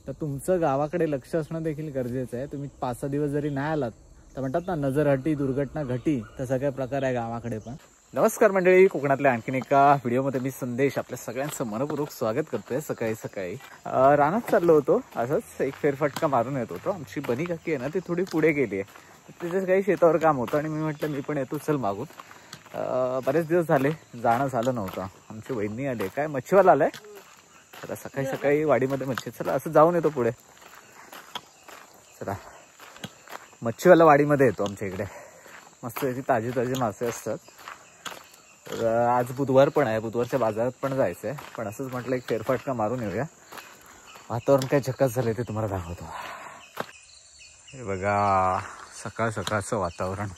तर तुमचं गावाकडे लक्ष असणं देखील गरजेचं आहे. तुम्ही 5-6 दिवस जरी नाही आलात तर म्हणतात ना, नजर हटी दुर्घटना घटी, तसा काय प्रकार आहे गावाकडे पण. नमस्कार मंडळी, कोकणातल्या आणखीन एका व्हिडिओमध्ये मी संदेश आपल्या सगळ्यांचं मनपूर्वक स्वागत करतोय. सकाळी सकाळी रानात चाललो होतो, असंच एक फेरफटका मारून येत होतो. आमची बनी काकी आहे ना, ती थोडी पुढे गेली आहे, तिथे काही शेतावर काम होतं आणि मी म्हटलं मी पण येतो चल मागून. बरेच दिवस झाले जाणं झालं नव्हतं. आमची वहिनी आले, काय मच्छीवाला आलाय, आता सकाळी सकाळी वाडीमध्ये मच्छी, चला असं जाऊन येतो पुढे. चला, मच्छीवाला वाडीमध्ये येतो आमच्या इकडे, मस्त ताजी ताजी मासे असतात. तर आज बुधवार पण आहे, बुधवारच्या बाजारात पण जायचं आहे, पण असंच म्हटलं एक फेरफटका मारून येऊया. वातावरण काय झकास झालंय ते तुम्हाला दाखवतो. हे बघा सकाळ सकाळचं वातावरण.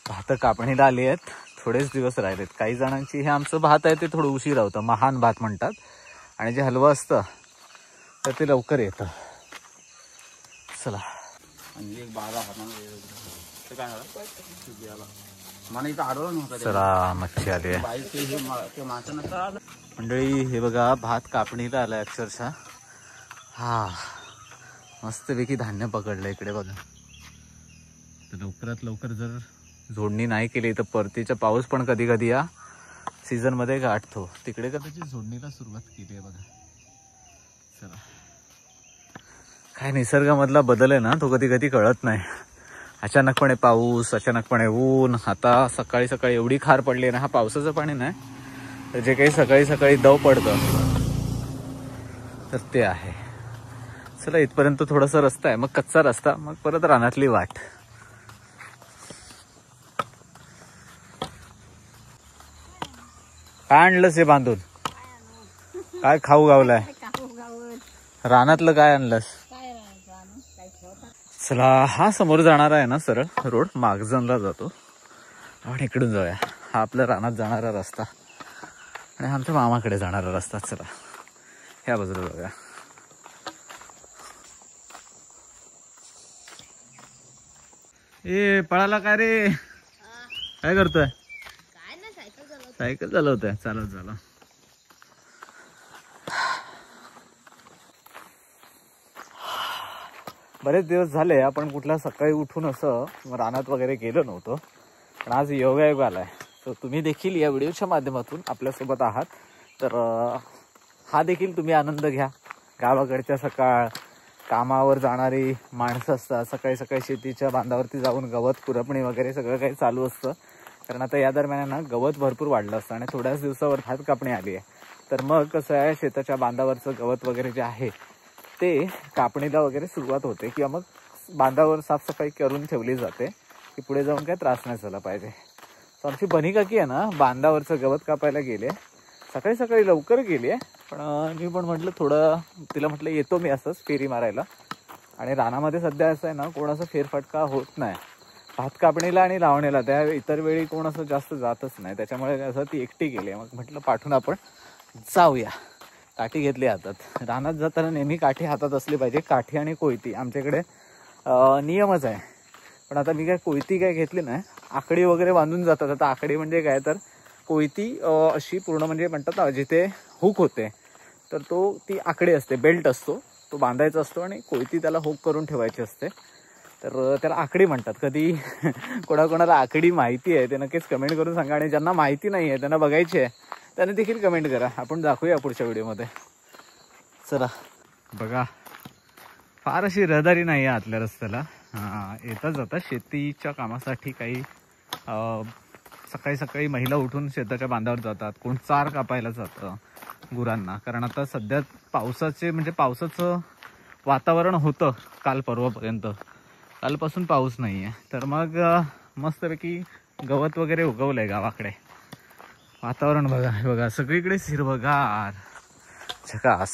भात कापणीला आली आहेत, थोडेच दिवस राहिलेत. काही जणांची हे आमचं भात आहे ते थोडं उशीर होतं, महान भात म्हणतात, आणि जे हलवं असतं तर ते लवकर येतं. चला चला, मच्छी आली आहे मंडळी. हे बघा भात कापणीला आलाय अक्षरशः. हा मस्तपैकी धान्य पकडलं इकडे बघा. तर लवकरात लवकर जर जोडणी नाही केली तर परतीचा पाऊस पण कधी कधी या सीझन मध्ये गाठतो. तिकडे कदाचित जोडणीला सुरुवात केली आहे बघा. चला, काय निसर्गामधला बदल आहे ना, तो कधी कधी कळत नाही. अचानकपणे पाऊस, अचानकपणे ऊन. आता सकाळी सकाळी एवढी खार पडली आहे ना, हा पावसाचं पाणी नाही, तर जे काही सकाळी सकाळी दव पडतं तर ते आहे. चला, इथपर्यंत थोडासा रस्ता आहे, मग कच्चा रस्ता, मग परत रानातली वाट. काय आणलंस हे बांधून? काय खाऊ गावलाय? रानातलं काय आणलंस? चला, हा समोर जाणारा आहे ना सरळ रोड, मागजनला जातो. आपण इकडून जाऊया. हा आपल्या रानात जाणारा रस्ता आणि आमच्या मामाकडे जाणारा रस्ता. चला ह्या बाजूला जाऊया. ए पळाला काय रे? काय करतोय? सायकल चालवतोय. चालत झालं. बरेच दिवस झाले आपण कुठल्या सकाळी उठून असं रानात वगैरे गेलो नव्हतो, पण आज योगायोग आलाय. तर तुम्ही देखील या व्हिडिओच्या माध्यमातून आपल्यासोबत आहात, तर हा देखील तुम्ही आनंद घ्या. गावाकडच्या सकाळ, कामावर जाणारी माणसं असतात, सकाळी सकाळी शेतीच्या बांधावरती जाऊन गवत खुरपणी वगैरे सगळं काही चालू असतं. कारण आता या दरम्यान ना गवत भरपूर वाढलं असतं आणि थोड्याच दिवसावर भात कापणी आली आहे. तर मग कसं आहे, शेताच्या बांधावरचं गवत वगैरे जे आहे ते कापणीला वगैरे सुरुवात होते, किंवा मग बांधावर साफसफाई करून ठेवली जाते की पुढे जाऊन काय त्रास नाही झाला पाहिजे. तर आमची बनी काकी आहे ना, बांधावरचं गवत कापायला गेले. सकाळी सकाळी लवकर गेली आहे, पण मी पण म्हटलं थोडं, तिला म्हटलं येतो मी असंच फेरी मारायला. आणि रानामध्ये सध्या असं आहे ना, कोणाचा फेरफटका होत नाही भात कापणीला आणि लावणीला. त्या इतर वेळी कोण असं जास्त जातच नाही, त्याच्यामुळे असं ती एकटी गेली. मग म्हटलं पाठवून आपण जाऊया. काठी घेतली हातात. रानात जाताना नेहमी काठी हातात असली पाहिजे. काठी आणि कोयती आमच्याकडे नियमच आहे. पण आता मी काय कोयती काय घेतली नाही, आकडी वगैरे बांधून जातात. आता आकडी म्हणजे काय, तर कोयती अशी पूर्ण म्हणजे म्हणतात ना, जिथे हुक होते तर ती आकडी असते, बेल्ट असतो, तो बांधायचा असतो आणि कोयती त्याला हुक करून ठेवायची असते. तर त्याला आकडी म्हणतात. कधी कोणाकोणाला आकडी माहिती आहे ते नक्कीच कमेंट करून सांगा, आणि ज्यांना माहिती नाही आहे त्यांना बघायची आहे त्याने देखील कमेंट करा. आपण दाखवूया पुढच्या व्हिडिओमध्ये. चला बघा, फार अशी रहदारी नाही आहे आतल्या रस्त्याला. येता जाता शेतीच्या कामासाठी काही सकाळी सकाळी महिला उठून शेताच्या बांधावर जातात, कोण चार कापायला जातं गुरांना. कारण आता सध्या पावसाचं वातावरण होतं काल परवापर्यंत, कालपासून पाऊस नाही आहे. तर मग मस्तपैकी गवत वगैरे उगवलंय गावाकडे. वातावरण बघा, हे बघा सगळीकडे हिरवंगार, झकास.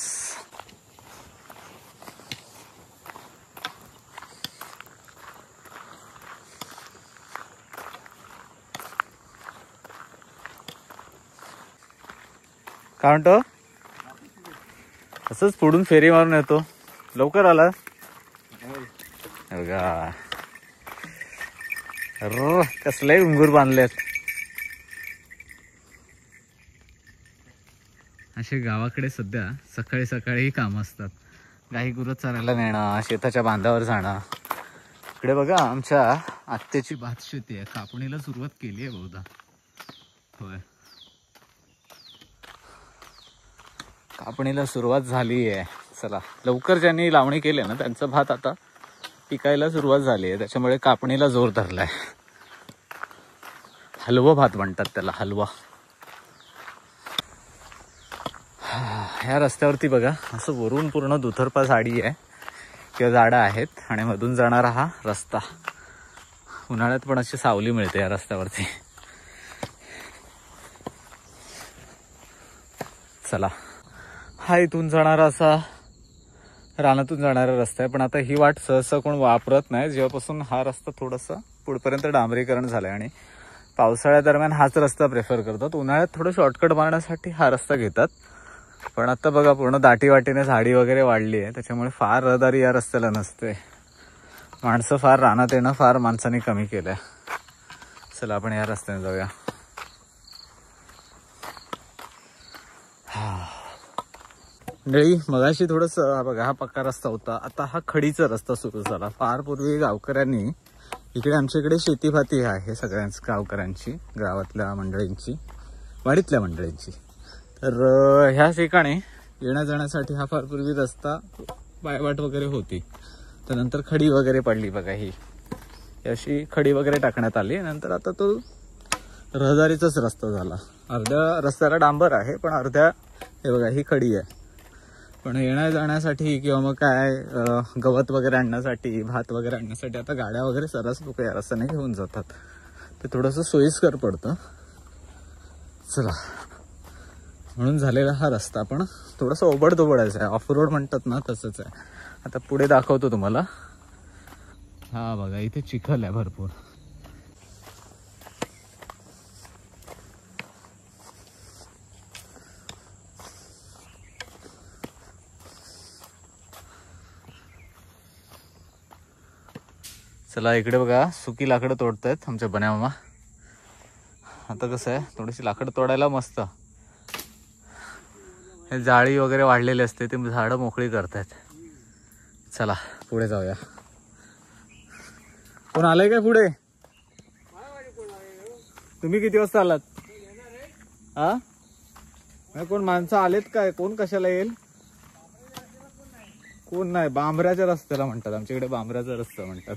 काय म्हणतो? असंच पुढून फेरी मारून येतो. लवकर आला बघा. कसले उंगूर बांधलेत. असे गावाकडे सध्या सकाळी सकाळी काम असतात. गाई गुरं चरायला नेणं, शेताच्या बांधावर जाणं. इकडे बघा आमच्या आत्याची भात शेती आहे, कापणीला सुरुवात केली आहे बहुधा. होय, कापणीला सुरुवात झाली आहे. चला, लवकर ज्यांनी लावणी केली ना त्यांचं भात आता पिकायला सुरुवात झाली आहे, त्याच्यामुळे कापणीला जोर धरलाय. हलवा भात म्हणतात त्याला, हलवा. ह्या रस्त्यावरती बघा असं वरून पूर्ण दुतर्फा झाडी आहे किंवा झाडं आहेत आणि मधून जाणारा हा रस्ता. उन्हाळ्यात पण अशी सावली मिळते या रस्त्यावरती. चला, हा इथून जाणारा असा रानातून जाणारा रस्ता आहे, पण आता ही वाट सहसा कोण वापरत नाही जेव्हापासून हा रस्ता थोडासा पुढपर्यंत डांबरीकरण झालंय. आणि पावसाळ्या दरम्यान हाच रस्ता प्रेफर करतात, उन्हाळ्यात थोडं शॉर्टकट मारण्यासाठी हा रस्ता घेतात. पण आता बघा पूर्ण दाटी वाटीने झाडी वगैरे वाढली आहे, त्याच्यामुळे फार रहदारी या रस्त्याला नसते. माणसं फार रानात येणं फार माणसांनी कमी केलंय. चला आपण या रस्त्याने जाऊया. मंडळी, मगाशी थोडंसं हा बघा हा पक्का रस्ता होता, आता हा खडीचा रस्ता सुरू झाला. फार पूर्वी गावकऱ्यांनी इकडे आमच्या इकडे शेतीभाती आहे सगळ्यांच गावकऱ्यांची, गावातल्या मंडळींची, वाडीतल्या मंडळींची. तर ह्या ठिकाणी येण्या जाण्यासाठी हा फार पूर्वी रस्ता पायवाट वगैरे होती. त्यानंतर खडी वगैरे पडली बघा, ही अशी खडी वगैरे टाकण्यात आली. नंतर आता तो रहदारीचाच रस्ता झाला. अर्ध्या रस्त्याला डांबर आहे पण अर्ध्या हे बघा ही खडी आहे. पण येण्या जाण्यासाठी किंवा मग काय गवत वगैरे आणण्यासाठी, भात वगैरे आणण्यासाठी आता गाड्या वगैरे सर्रास लोक या रस्त्याने घेऊन जातात. ते थोडंसं सोयीस्कर पडतं. चला, म्हणून झालेला हा रस्ता पण थोडासा ओबडधोबडायचा आहे, ऑफ रोड म्हणतात ना तसंच आहे. आता पुढे दाखवतो तुम्हाला. हा बघा इथे चिखल आहे भरपूर. चला इकडे बघा सुकी लाकडं तोडतायत आमच्या बनामामा. आता कसं आहे थोडीशी लाकडं तोडायला मस्त, हे जाळी वगैरे वाढलेली असते ते झाडं मोकळी करतायत. चला पुढे जाऊया. कोण आलंय काय पुढे? तुम्ही किती वाजता आलात? हा, कोण माणसं आलेत काय? कोण कशाला येईल? कोण नाही, बांबऱ्याच्या रस्त्याला म्हणतात आमच्याकडे, बांबऱ्याचा रस्ता म्हणतात.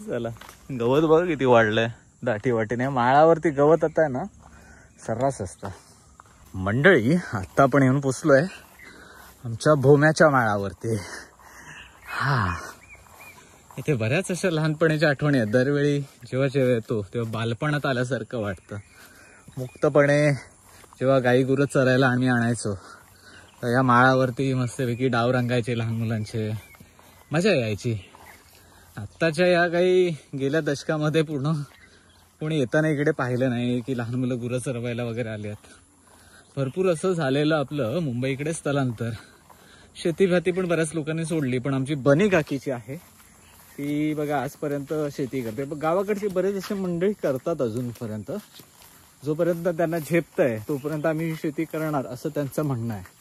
चला, गवत बघ किती वाढलंय दाटी वाटीने. माळावरती गवत आता आहे ना सर्रास असतं. मंडळी, आता आपण येऊन पोचलोय आमच्या भोम्याच्या माळावरती. हा, इथे बऱ्याच अशा लहानपणीच्या आठवणी आहेत. दरवेळी जेव्हा येतो तेव्हा बालपणात आल्यासारखं वाटतं. मुक्तपणे जेव्हा गाई गुरं चरायला आम्ही आणायचो तर या माळावरती मस्तपैकी डाव रंगायचे लहान मुलांचे, मजा यायची. आत्ताच्या या काही गेल्या दशकामध्ये पूर्ण कोणी येताना इकडे पाहिलं नाही की लहान मुलं गुरं चरवायला वगैरे आले आहेत. भरपूर असं झालेलं आपलं मुंबईकडे स्थलांतर. शेतीभाती पण बऱ्याच लोकांनी सोडली, पण आमची बनी काकीची आहे ती बघा आजपर्यंत शेती करते. गावाकडची बरेच असे मंडळी करतात अजूनपर्यंत. जोपर्यंत त्यांना झेपतंय तोपर्यंत आम्ही शेती करणार असं त्यांचं म्हणणं आहे.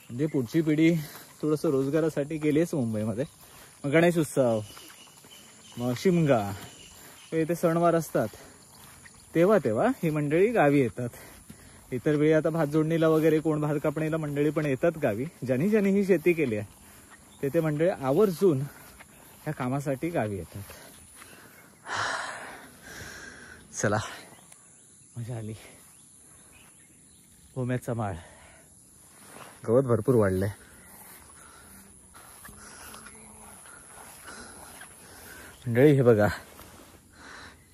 म्हणजे पुढची पिढी थोडंसं रोजगारासाठी गेलीच मुंबईमध्ये. मग गणेश उत्सव, मग शिमगा, इथे सणवार असतात तेव्हा ही मंडळी गावी येतात. इतर वेळी आता भात जोडणीला वगैरे कोण भात कापणीला मंडळी पण येतात गावी. ज्यांनी ही शेती केली आहे ते मंडळी आवर्जून ह्या कामासाठी गावी येतात. चला, मजा आली. भोम्याचा माळ, गवत भरपूर वाढलंय. मंडळी हे बघा,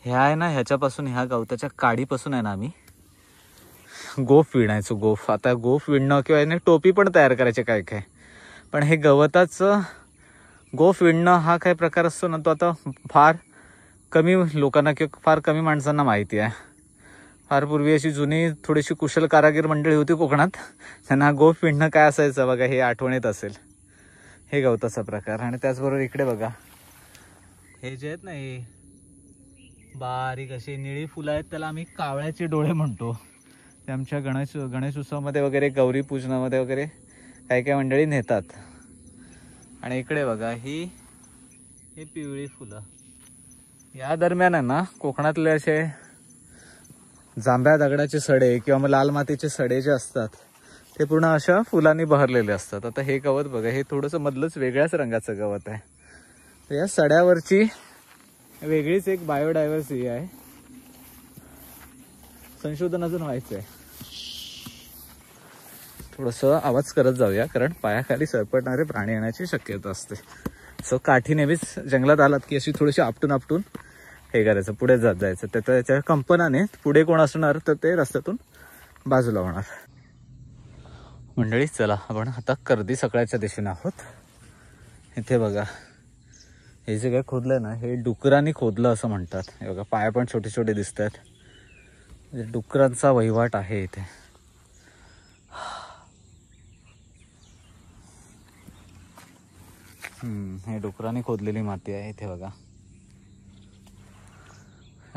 हे आहे ना, ह्याच्यापासून ह्या गवताच्या काडीपासून आहे ना आम्ही गोफ विणायचो. गोफ, आता गोफ विणणं किंवा याने टोपी पण तयार करायचे काय काय. पण हे गवताचं गोफ विणणं हा काय प्रकार असतो ना, तो आता फार कमी लोकांना किंवा फार कमी माणसांना माहिती आहे. फार पूर्वी अशी जुनी थोडीशी कुशल कारागीर मंडळी होती कोकणात, त्यांना गोफ विणणं काय असायचं बघा हे आठवणीत असेल. हे गवताचा प्रकार. आणि त्याचबरोबर इकडे बघा हे जे आहेत ना, हे बारीक असे निळी फुलं आहेत, त्याला आम्ही कावळ्याचे डोळे म्हणतो. ते आमच्या गणेश उत्सवामध्ये वगैरे, गौरी पूजनामध्ये वगैरे काही काही मंडळी नेतात. आणि इकडे बघा ही पिवळी फुलं. या दरम्यान आहे ना कोकणातले असे जांभ्या दगडाचे सडे किंवा मग लाल मातीचे सडे जे असतात ते पूर्ण अशा फुलांनी बहरलेले असतात. आता हे गवत बघा, हे थोडंसं मधलंच वेगळ्याच रंगाचं गवत आहे. तर या सड्यावरची वेगळीच एक बायोडायव्हर्सिटी आहे. संशोधन अजून व्हायचं आहे. थोडंसं आवाज करत जाऊया कारण पायाखाली सरपटणारे प्राणी येण्याची शक्यता असते. सो काठी नेहमीच जंगलात आलात की अशी थोडीशी आपटून आपटून हे करायचं, पुढे जात जायचं. त्याच्या कंपनाने पुढे कोण असणार तर ते रस्त्यातून बाजूला होणार. मंडळी चला आपण आता कर्दी सकाळच्या दिशेने आहोत. इथे बघा हे जे काय खोदलंय ना हे डुकरांनी खोदलं असं म्हणतात. हे बघा पाय पण छोटे छोटे दिसत आहेत. डुकरांचा वहिवाट आहे इथे. हे डुकरांनी खोदलेली माती आहे इथे बघा.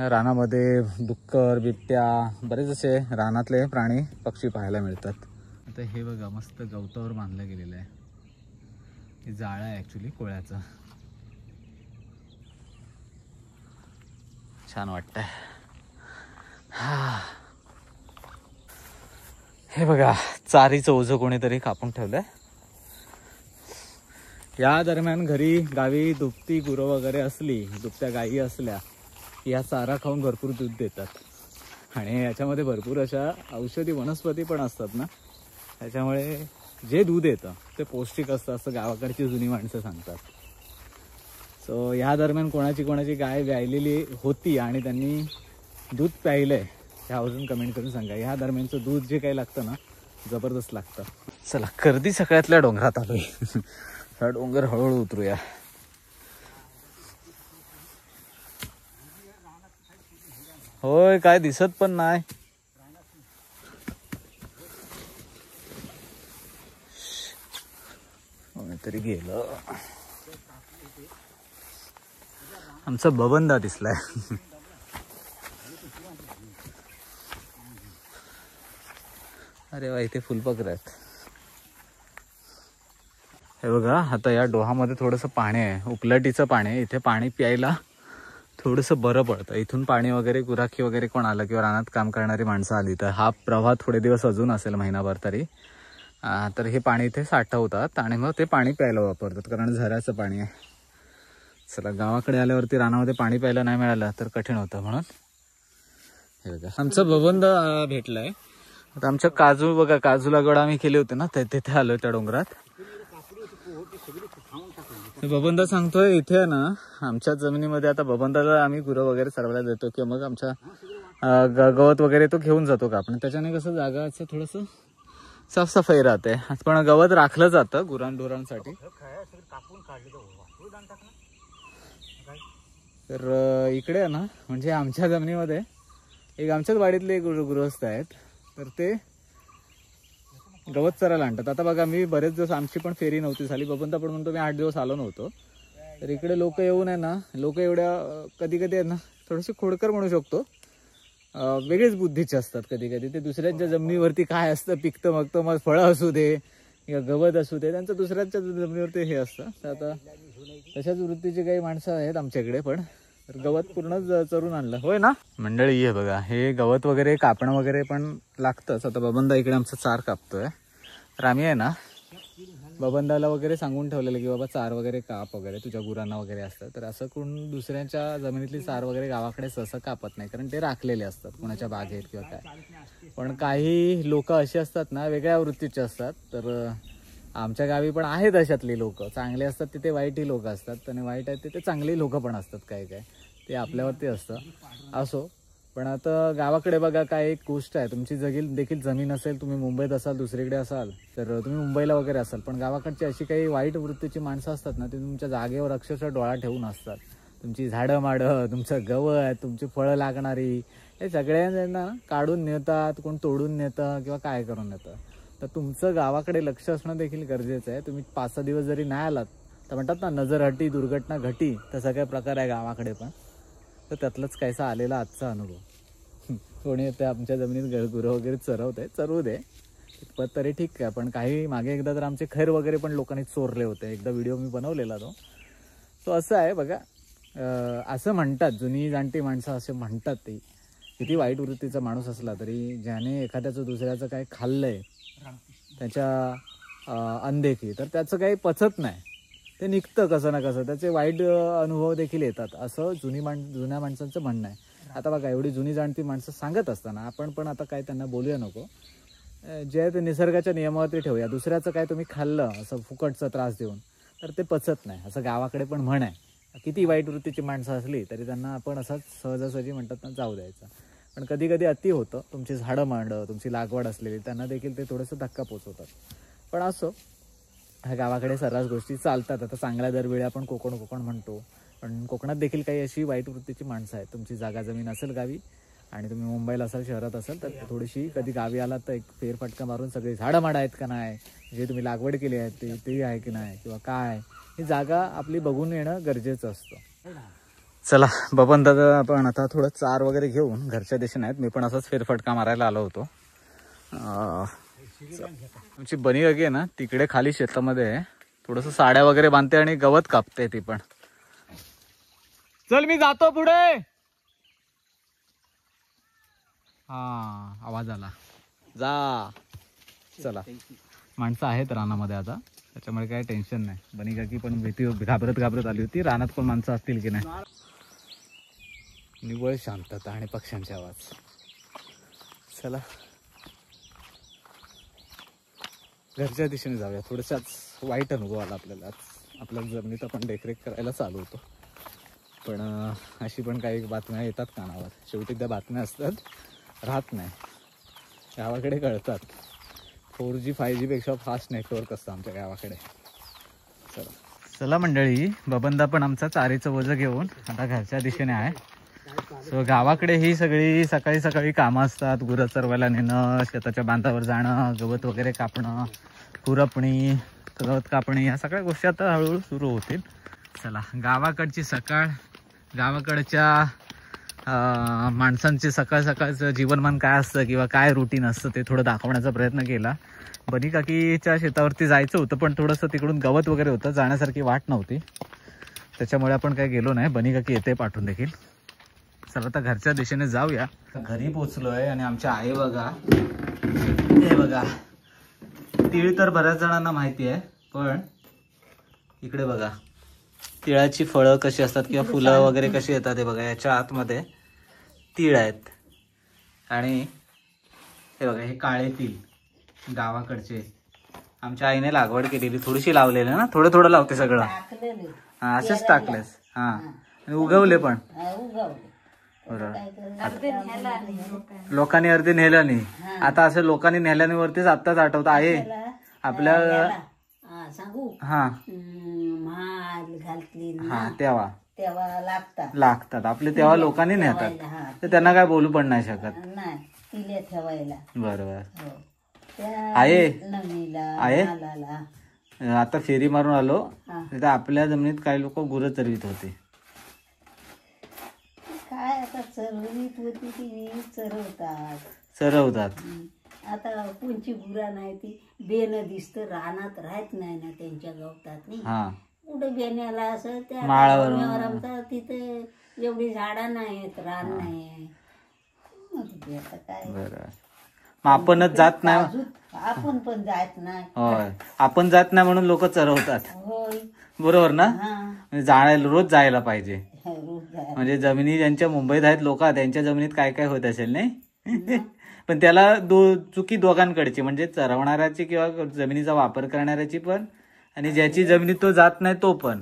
रानामध्ये डुक्कर, बिबट्या, बरेच असे रानातले प्राणी पक्षी पाहायला मिळतात. आता हे बघा मस्त गवतावर बांधलं गेलेलं आहे. हे जाळं आहे ॲक्च्युली कोळ्याचं. छान वाटतंय. हे बघा चारीचं ओझं कोणीतरी कापून ठेवलंय. या दरम्यान घरी गावी दुभती गुरं वगैरे असली, दुभत्या गायी असल्या या चारा खाऊन भरपूर दूध देतात. आणि याच्यामध्ये भरपूर अशा औषधी वनस्पती पण असतात ना, त्याच्यामुळे जे दूध येतं ते पौष्टिक असतं असं गावाकडची जुनी माणसं सांगतात. सो ह्या दरम्यान कोणाची गाय व्यायलेली होती आणि त्यांनी दूध प्यायलंय हे आवर्जून कमेंट करून सांगा. ह्या दरम्यानचं दूध जे काही लागतं ना जबरदस्त लागतं. चला कर्दी सकाळ्यातल्या डोंगरात आलोय. हा डोंगर हळूहळू उतरूया. होय काय दिसत पण नाही. तरी गेलं. आमचा बबंदा दिसलाय. अरे वा इथे फुलपाखरं आहेत. हे बघा आता या डोहामध्ये थोडंसं पाणी आहे, उपलटीचं पाणी आहे. इथे पाणी प्यायला थोडंसं बरं पडतं. इथून पाणी वगैरे गुराखी वगैरे कोण आलं किंवा रानात काम करणारी माणसं आली तर हा प्रवाह थोडे दिवस अजून असेल, महिनाभर तरी. तर हे पाणी इथे साठवतात आणि मग ते पाणी प्यायला वापरतात कारण झऱ्याचं पाणी आहे. चला गावाकडे आल्यावरती रानामध्ये पाणी प्यायला नाही मिळालं तर कठीण होतं. म्हणून हे बघा आमचा बबंद भेटलाय. आता आमच्या काजू बघा, काजू लागवड आम्ही केली होती ना तिथे आलोय त्या डोंगरात. बबंदा सांगतोय इथे ना आमच्या जमिनीमध्ये आता बबंदाला आम्ही गुरं वगैरे सर्वांना देतो किंवा मग आमच्या गवत वगैरे तो घेऊन जातो का आपण. त्याच्याने कसं जागाचं थोडंसं साफसफाई राहते. पण गवत राखलं जातं गुरांढोरांसाठी. तर इकडे आहे ना म्हणजे आमच्या जमिनीमध्ये एक आमच्याच वाडीतले गृहस्थ आहेत तर ते गवत चरायला आणतात. आता बघा मी बरेच दिवस आमची पण फेरी नव्हती झाली. बबंदा पण म्हणतो मी 8 दिवस आलो नव्हतो. तर इकडे लोक येऊन आहे ना, लोक एवढ्या कधी कधी आहे ना थोडेसे खोडकर म्हणू शकतो, वेगळीच बुद्धीचे असतात. कधी कधी ते दुसऱ्यांच्या जमिनीवरती काय असतं पिकतं मग मग फळं असू दे किंवा गवत असू दे त्यांचं दुसऱ्यांच्या जमिनीवरती हे असतं. तर आता तशाच वृत्तीची काही माणसं आहेत आमच्याकडे पण. तर गवत पूर्ण चरून आणलं होय ना मंडळी. हे बघा हे गवत वगैरे कापणं वगैरे पण लागतंच. आता बबंदा इकडे आमचा चार कापतोय. तर आम्ही आहे ना बबंदाला वगैरे सांगून ठेवलेलं की बाबा चार वगैरे काप वगैरे तुझ्या गुरांना वगैरे असतं. तर असं कोण दुसऱ्यांच्या जमिनीतली चार वगैरे गावाकडे सहसा कापत नाही कारण ते राखलेले असतात कोणाच्या बागेत किंवा काय. पण काही लोक अशी असतात ना वेगळ्या वृत्तीचे असतात. तर आमच्या गावी पण आहेत अशातली लोक. चांगले असतात तिथे वाईटही लोक असतात आणि वाईट आहेत तिथे चांगली लोक पण असतात. काय काय ते आपल्यावरती असतं. असो पण आता गावाकडे बघा काय एक गोष्ट आहे, तुमची देखील जमीन असेल, तुम्ही मुंबईत असाल दुसरीकडे असाल तर तुम्ही मुंबईला वगैरे असाल पण गावाकडची अशी काही वाईट वृत्तीची माणसं असतात ना ती तुमच्या जागेवर अक्षरशः डोळा ठेवून असतात. तुमची झाडं माडं, तुमचं गवत, तुमची फळं लागणारी हे सगळ्यांना काढून नेतात, कोण तोडून नेतं किंवा काय करून नेतं. तर तुमचं गावाकडे लक्ष असणं देखील गरजेचं आहे. तुम्ही 5-6 दिवस जरी नाही आलात तर म्हणतात ना नजर हटी दुर्घटना घटी, तसा काय प्रकार आहे गावाकडे पण. तर त्यातलंच काहीसा आलेला आजचा अनुभव. कोणी येते आमच्या जमिनीत गुरं वगैरे चरवते, चरवू दे, इतपत तरी ठीक आहे. पण काही मागे एकदा तर आमचे खैर वगैरे पण लोकांनी चोरले होते. एकदा व्हिडिओ मी बनवलेला तो. सो असं आहे बघा, असं म्हणतात जुनी जाणती माणसं असे म्हणतात ते, किती वाईट वृत्तीचा माणूस असला तरी ज्याने एखाद्याचं दुसऱ्याचं काय खाल्लंय त्याच्या अनदेखी, तर त्याचं काही पचत नाही, ते निघतं कसं ना कसं, त्याचे वाईट अनुभव देखील येतात, असं जुन्या माणसांचं म्हणणं आहे. आता बघा एवढी जुनी जाणती माणसं सांगत असताना आपण पण आता काय त्यांना बोलूया नको. जे आहे ते निसर्गाच्या नियमावरती ठेवूया. दुसऱ्याचं काय तुम्ही खाल्लं असं फुकटचा त्रास देऊन तर ते पचत नाही, असं गावाकडे पण म्हण आहे. किती वाईट वृत्तीची माणसं असली तरी त्यांना आपण असंच सहजासहजी म्हणतात ना जाऊ द्यायचं. पण कधी कधी अति होतं. तुमची झाडं मांडं, तुमची लागवड असलेली, त्यांना देखील ते थोडंसं धक्का पोचवतात. पण असो, ह्या गावाकडे सर्रास गोष्टी चालतात. आता चांगल्या दरवेळी आपण कोकण म्हणतो, पण कोकणात देखील काही अशी वाईट वृत्तीची माणसं आहेत. तुमची जागा जमीन असेल गावी आणि तुम्ही मुंबईला असाल, शहरात असाल, तर थोडीशी कधी गावी आलात तर एक फेरफटका मारून सगळी झाडं माडं आहेत का नाही, जे तुम्ही लागवड केली आहे ते आहे की नाही, किंवा काय, ही जागा आपली बघून येणं गरजेचं असतं. चला बबन दादा, आपण आता थोडं चार वगैरे घेऊन घरच्या दिशेने आहेत. मी पण असाच फेरफटका मारायला आलो होतो. आमची बनी काकी आहे ना, तिकडे खाली शेतामध्ये थोडंसं साड्या वगैरे बांधते आणि गवत कापते ती पण. चल मी जातो पुढे. हा आवाज आला, जा. चला, माणसं आहेत रानामध्ये आता, त्याच्यामुळे काही टेन्शन नाही. बनी काकी पण भीती घाबरत आली होती, रानात पण माणसं असतील की नाही. निव्वळ शांतता आणि पक्ष्यांचे आवाज. चला घरच्या दिशेने जाऊया. थोडंसाच वाईट अनुभव आला आपल्याला. आपल्या जमिनीत आपण देखरेख करायला चालू होतो, पण अशी पण काही बातम्या येतात कानावर. शेवटी त्या बातम्या असतात, राहत नाही. गावाकडे कळतात. 4G 5G पेक्षा फास्ट नेटवर्क असतं आमच्या गावाकडे. चला मंडळी, बबनदा पण आमचा चारीचं वजं घेऊन आता घरच्या दिशेने आहे. सो गावाकडे ही सगळी सकाळी सकाळी कामं असतात. गुरं चरवायला नेणं, शेताच्या बांधावर जाणं, गवत वगैरे कापणं, खुरपणी, गवत कापणी, या सगळ्या गोष्टी आता हळूहळू सुरू होतील. चला, गावाकडची सकाळ, गावाकडच्या माणसांचे सकाळचं जीवनमान काय असतं किंवा काय रुटीन असतं ते थोडं दाखवण्याचा प्रयत्न केला. बनी काकीच्या शेतावरती जायचं होतं, पण थोडंसं तिकडून गवत वगैरे होतं, जाण्यासारखी वाट नव्हती, त्याच्यामुळे आपण काही गेलो नाही. बनी काकी येते पाठवून देखील. चला आता घरच्या दिशेने जाऊया. घरी पोचलोय आणि आमच्या आई बघा, हे बघा, तीळ तर बऱ्याच जणांना माहिती आहे, पण इकडे बघा तिळाची फळं कशी असतात किंवा फुलं वगैरे कशी येतात हे बघा. याच्या आतमध्ये तीळ आहेत आणि हे बघा, हे काळे तीळ गावाकडचे. आमच्या आईने लागवड केलेली, थोडीशी लावलेली ना, थोडं लावते सगळं. हा असंच टाकलेस. हा, आणि उगवले पण. लोकांनी अर्धे नेलं नाही. आता असं लोकांनी नेल्यावरतीच आत्ताच आठवतं आहे आपल्या. हा हा, तेव्हा लागतात आपले, तेव्हा लोकांनी नेतात, तर त्यांना काय बोलू पण नाही शकत. बरोबर आहे. आता फेरी मारून आलो, तिथे आपल्या जमिनीत काही लोक गुरं चरवीत होते. काय आता चरवणीत होती ती चरवतात. आता कोणची गुरा नाही, ती बेन दिसत रानात राहत नाही ना त्यांच्या गवतात. हा, कुठे बेण्याला असं त्या माळावर आमचा तिथे एवढी झाडं नाहीत, रान नाही. आता काय बरोबर, मग आपणच जात नाही. आपण पण जात नाही. होय, आपण जात नाही म्हणून लोक चरवतात. होय, बरोबर ना. रोज जायला पाहिजे. रोज म्हणजे जमिनी ज्यांच्या मुंबईत आहेत लोक, त्यांच्या जमिनीत काय काय होत असेल नाही. पण त्याला चुकी दोघांकडची, म्हणजे चरवणाऱ्याची किंवा जमिनीचा वापर करणाऱ्याची पण, आणि ज्याची जमिनीत तो जात नाही तो पण.